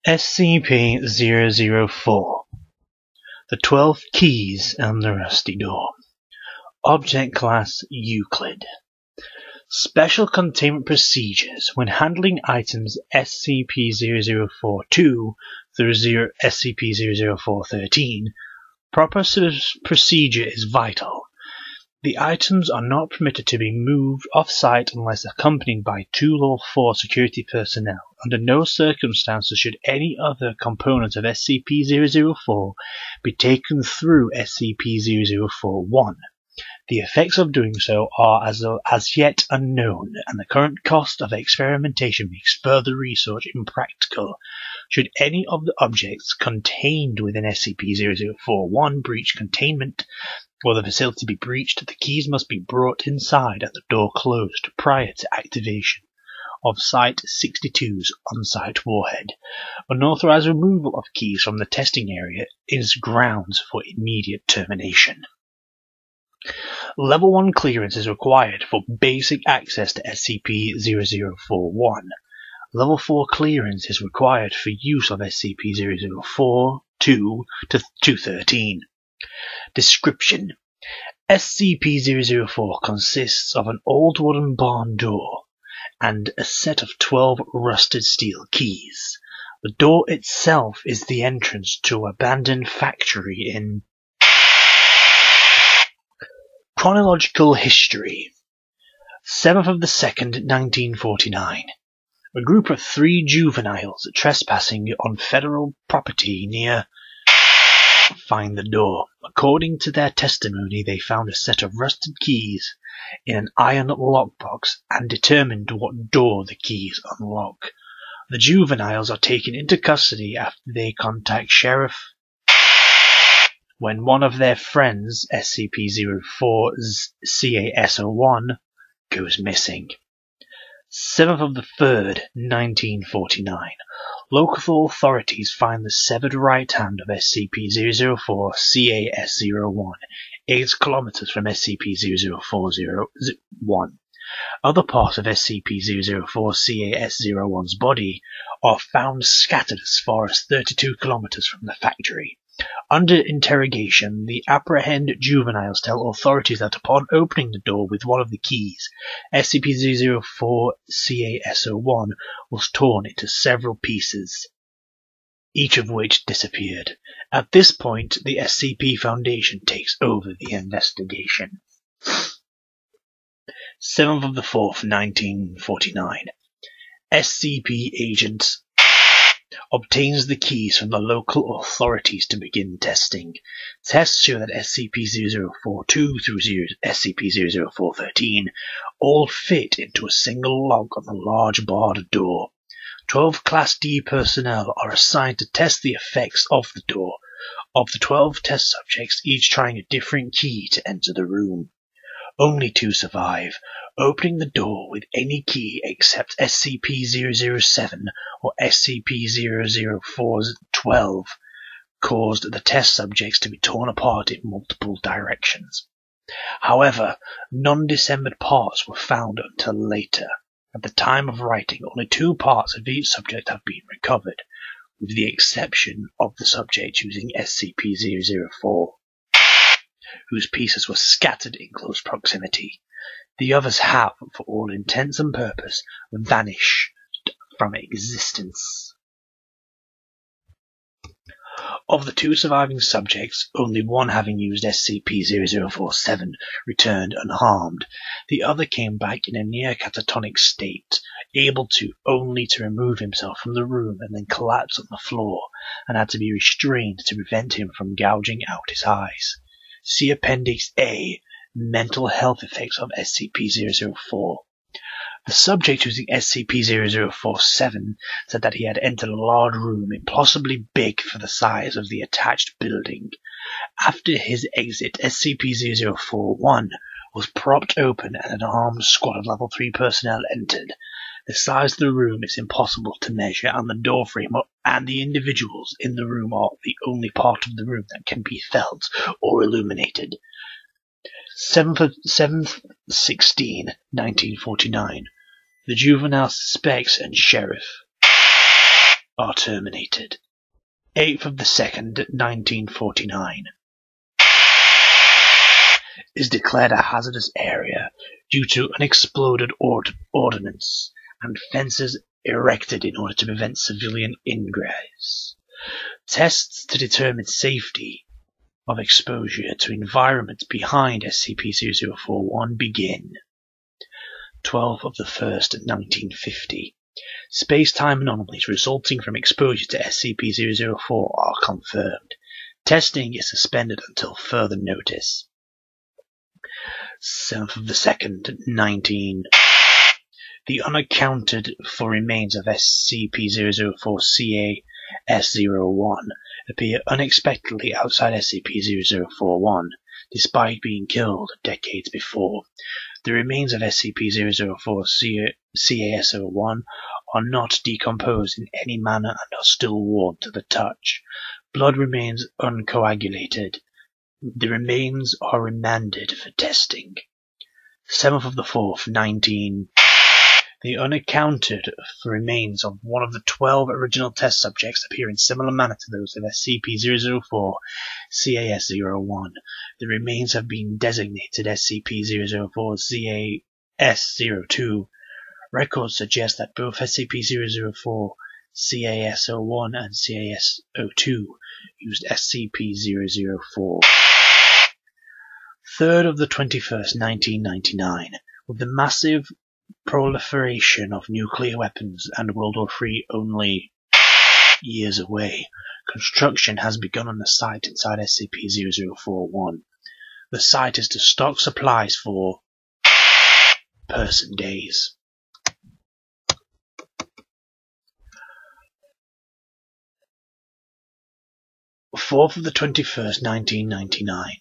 SCP-004 The 12 Keys and the Rusty Door. Object Class Euclid. Special Containment Procedures when handling items SCP-0042 through SCP-004-13. Proper procedure is vital. The items are not permitted to be moved off-site unless accompanied by 2 Level 4 security personnel. Under no circumstances should any other component of SCP-004 be taken through SCP-0041. The effects of doing so are as yet unknown, and the current cost of experimentation makes further research impractical. Should any of the objects contained within SCP-0041 breach containment, or the facility be breached, the keys must be brought inside and the door closed prior to activation of Site-62's on-site warhead. Unauthorized removal of keys from the testing area is grounds for immediate termination. Level 1 clearance is required for basic access to SCP-0041. Level 4 clearance is required for use of SCP-004-2 to 213. Description: SCP-004 consists of an old wooden barn door and a set of 12 rusted steel keys. The door itself is the entrance to an abandoned factory in Chronological History. 7th of the 2nd, 1949. A group of 3 juveniles trespassing on federal property near find the door. According to their testimony, they found a set of rusted keys in an iron lockbox and determined what door the keys unlock. The juveniles are taken into custody after they contact Sheriff when one of their friends, SCP-04-CAS-01, goes missing. 7th of the 3rd, 1949. Local authorities find the severed right hand of SCP-004-CAS-01, 8 kilometers from SCP-004-01. Other parts of SCP-004-CAS-01's body are found scattered as far as 32 kilometers from the factory. Under interrogation, the apprehended juveniles tell authorities that upon opening the door with one of the keys, SCP-004-CAS-01 was torn into several pieces, each of which disappeared. At this point, the SCP Foundation takes over the investigation. 7th of the 4th, 1949. SCP Agent obtains the keys from the local authorities to begin testing. Tests show that SCP-042 through SCP-004-13 all fit into a single lock on the large barred door. 12 Class D personnel are assigned to test the effects of the door. Of the 12 test subjects, each trying a different key to enter the room. Only 2 survive. Opening the door with any key except SCP-007 or SCP-004-12 caused the test subjects to be torn apart in multiple directions. However, non-disassembled parts were found until later. At the time of writing, only 2 parts of each subject have been recovered, with the exception of the subject using SCP-004. whose pieces were scattered in close proximity. The others have, for all intents and purposes, vanished from existence. Of the 2 surviving subjects, only one, having used SCP-0047, returned unharmed. The other came back in a near catatonic state, able only to remove himself from the room and then collapse on the floor, and had to be restrained to prevent him from gouging out his eyes. See Appendix A, Mental Health Effects of SCP-004. The subject using SCP-0047 said that he had entered a large room, impossibly big for the size of the attached building. After his exit, SCP-041 was propped open and an armed squad of Level 3 personnel entered. The size of the room is impossible to measure, and the doorframe and the individuals in the room are the only part of the room that can be felt or illuminated. 7/16, 1949. The juvenile suspects and sheriff are terminated. 8th of the 2nd, 1949. Is declared a hazardous area due to unexploded ordnance and fences erected in order to prevent civilian ingress. Tests to determine safety of exposure to environments behind SCP-0041 begin. 12th of the 1st, 1950. Space-time anomalies resulting from exposure to SCP-004 are confirmed. Testing is suspended until further notice. 7th of the 2nd, 19. The unaccounted for remains of SCP-004-CAS-01 appear unexpectedly outside SCP-0041, despite being killed decades before. The remains of SCP-004-CAS-01 are not decomposed in any manner and are still warm to the touch. Blood remains uncoagulated. The remains are remanded for testing. 7th of the 4th, 19. The unaccounted for remains of one of the 12 original test subjects appear in similar manner to those of SCP-004-CAS-01. The remains have been designated SCP-004-CAS-02. Records suggest that both SCP-004-CAS-01 and CAS-02 used SCP-004. 3rd of the 21st, 1999. With the massive proliferation of nuclear weapons and World War III only years away, construction has begun on the site inside SCP-0041. The site is to stock supplies for person days. 4th of the 21st, 1999.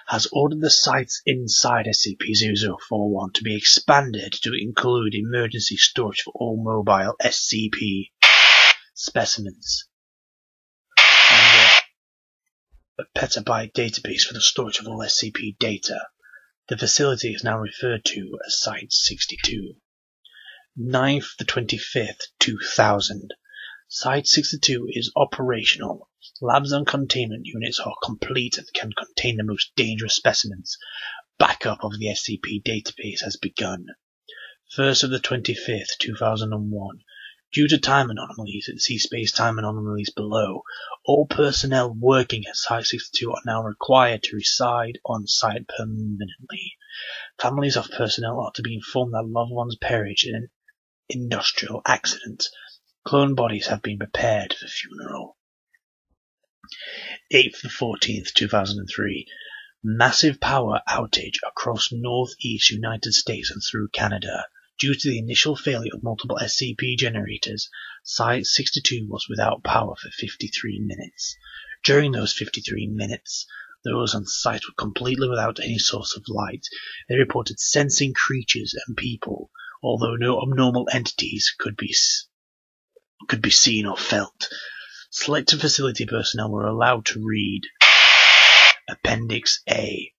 Has ordered the sites inside SCP-0041 to be expanded to include emergency storage for all mobile SCP specimens and a petabyte database for the storage of all SCP data. The facility is now referred to as Site 62. 9th the 25th, 2000. Site 62 is operational. Labs and containment units are complete and can contain the most dangerous specimens. Backup of the SCP database has begun. 1st of the 25th, 2001. Due to time anomalies, see space-time anomalies below. All personnel working at Site 62 are now required to reside on site permanently. Families of personnel are to be informed that loved ones perished in an industrial accident. Clone bodies have been prepared for funeral. 8th the 14th, 2003. Massive power outage across northeast United States and through Canada. Due to the initial failure of multiple SCP generators, Site 62 was without power for 53 minutes. During those 53 minutes, those on site were completely without any source of light. They reported sensing creatures and people, although no abnormal entities could be seen or felt. Selected facility personnel were allowed to read Appendix A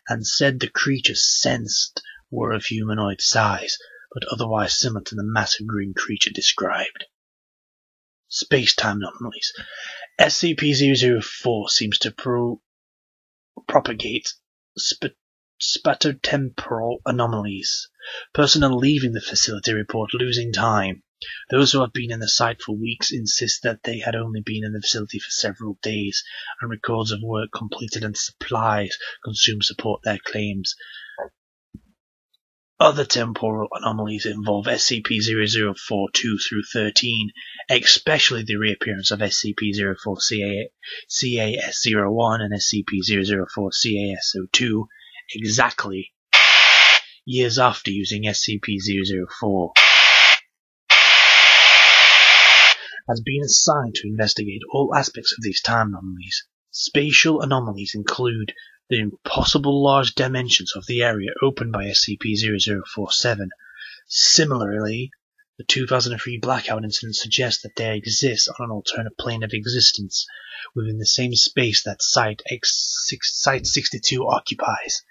and said the creatures sensed were of humanoid size, but otherwise similar to the massive green creature described. Space-time anomalies. SCP-004 seems to propagate spatiotemporal anomalies. Personnel leaving the facility report losing time. Those who have been in the site for weeks insist that they had only been in the facility for several days, and records of work completed and supplies consumed support their claims. Other temporal anomalies involve SCP-004-2-13, especially the reappearance of SCP-04-CAS-01 and SCP-004-CAS-02 exactly years after using SCP-004. Has been assigned to investigate all aspects of these time anomalies. Spatial anomalies include the impossible large dimensions of the area opened by SCP-0047. Similarly, the 2003 blackout incident suggests that there exists on an alternate plane of existence within the same space that Site 62 occupies.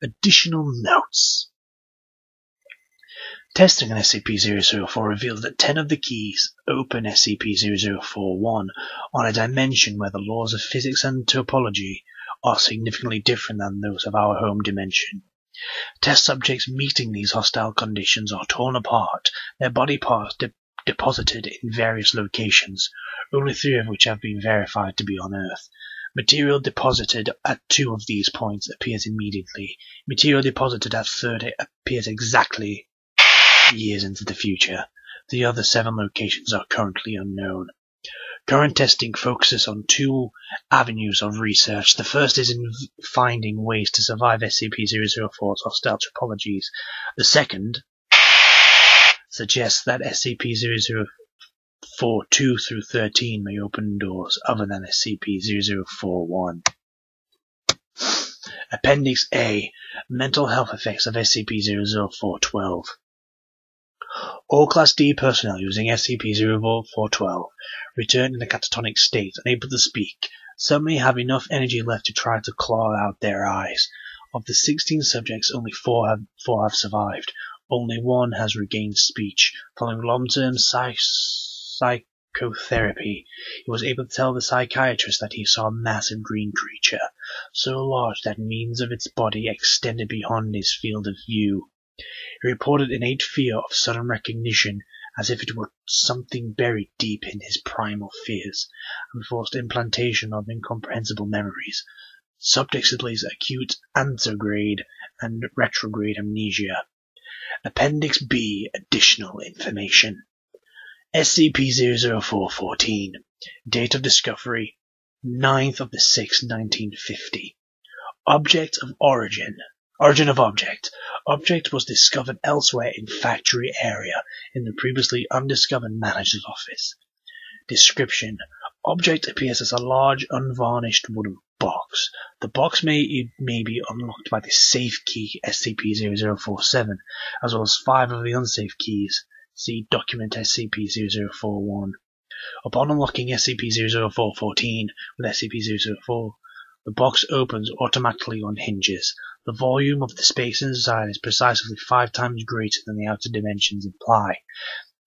Additional notes. Testing on SCP-004 reveals that 10 of the keys open SCP-0041 on a dimension where the laws of physics and topology are significantly different than those of our home dimension. Test subjects meeting these hostile conditions are torn apart, their body parts deposited in various locations, only 3 of which have been verified to be on Earth. Material deposited at 2 of these points appears immediately. Material deposited at 30 appears exactly years into the future. The other 7 locations are currently unknown. Current testing focuses on 2 avenues of research. The first is in finding ways to survive SCP-004's hostile topologies. The second suggests that SCP-004 2 through 13 may open doors other than SCP-0041. Appendix A. Mental health effects of SCP-004-12. All Class D personnel using SCP-004-12 return in a catatonic state, unable to speak. Some may have enough energy left to try to claw out their eyes. Of the 16 subjects, only 4 have survived. Only 1 has regained speech. Following long-term psychotherapy, he was able to tell the psychiatrist that he saw a massive green creature, so large that means of its body extended beyond his field of view. He reported innate fear of sudden recognition, as if it were something buried deep in his primal fears, and forced implantation of incomprehensible memories. Subject displays acute anterograde and retrograde amnesia. Appendix B. Additional information. SCP-004-14. Date of discovery 9th of the 6th, 1950. Object of origin. Origin of object. Object was discovered elsewhere in factory area in the previously undiscovered manager's office. Description. Object appears as a large unvarnished wooden box. The box may be unlocked by the safe key SCP-0047, as well as 5 of the unsafe keys. See document SCP-0041. Upon unlocking SCP-004-14 with SCP-004, the box opens automatically on hinges. The volume of the space inside is precisely 5 times greater than the outer dimensions imply.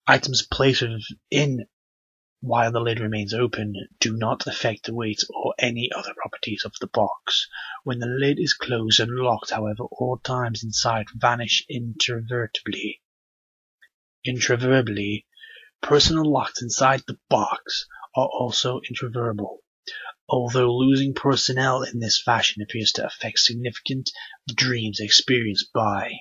Items placed within while the lid remains open do not affect the weight or any other properties of the box. When the lid is closed and locked, however, all items inside vanish intravertibly. Personnel locked inside the box are also intravertible, although losing personnel in this fashion appears to affect significant dreams experienced by